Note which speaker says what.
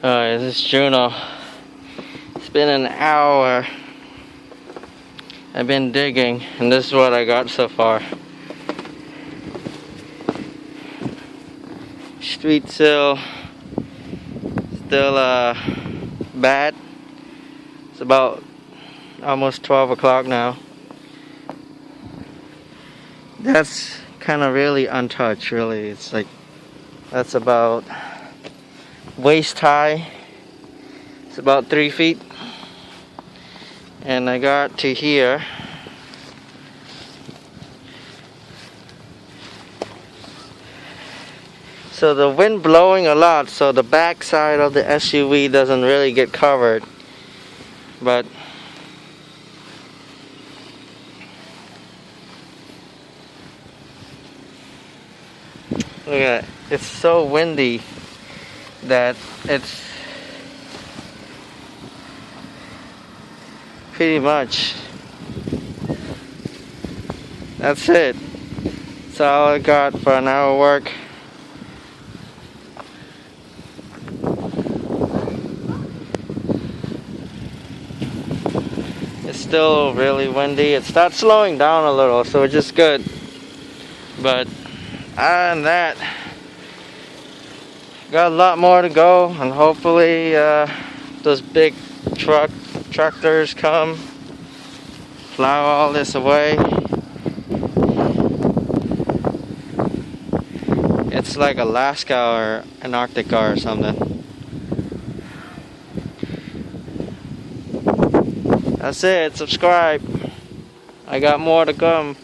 Speaker 1: Alright, this is Juno. It's been an hour. I've been digging, and this is what I got so far. Street sill, still bad. It's about almost 12 o'clock now. That's kind of really untouched, really. It's like, that's about waist high. It's about 3 feet. And I got to here. So the wind blowing a lot, so the back side of the SUV doesn't really get covered. But look at it. It's so windy that it's pretty much, that's it. That's all I got for an hour work. It's still really windy. It starts slowing down a little, so it's just good. But other than that, got a lot more to go, and hopefully those big tractors come, plow all this away. It's like Alaska or Antarctica or something. That's it. Subscribe. I got more to come.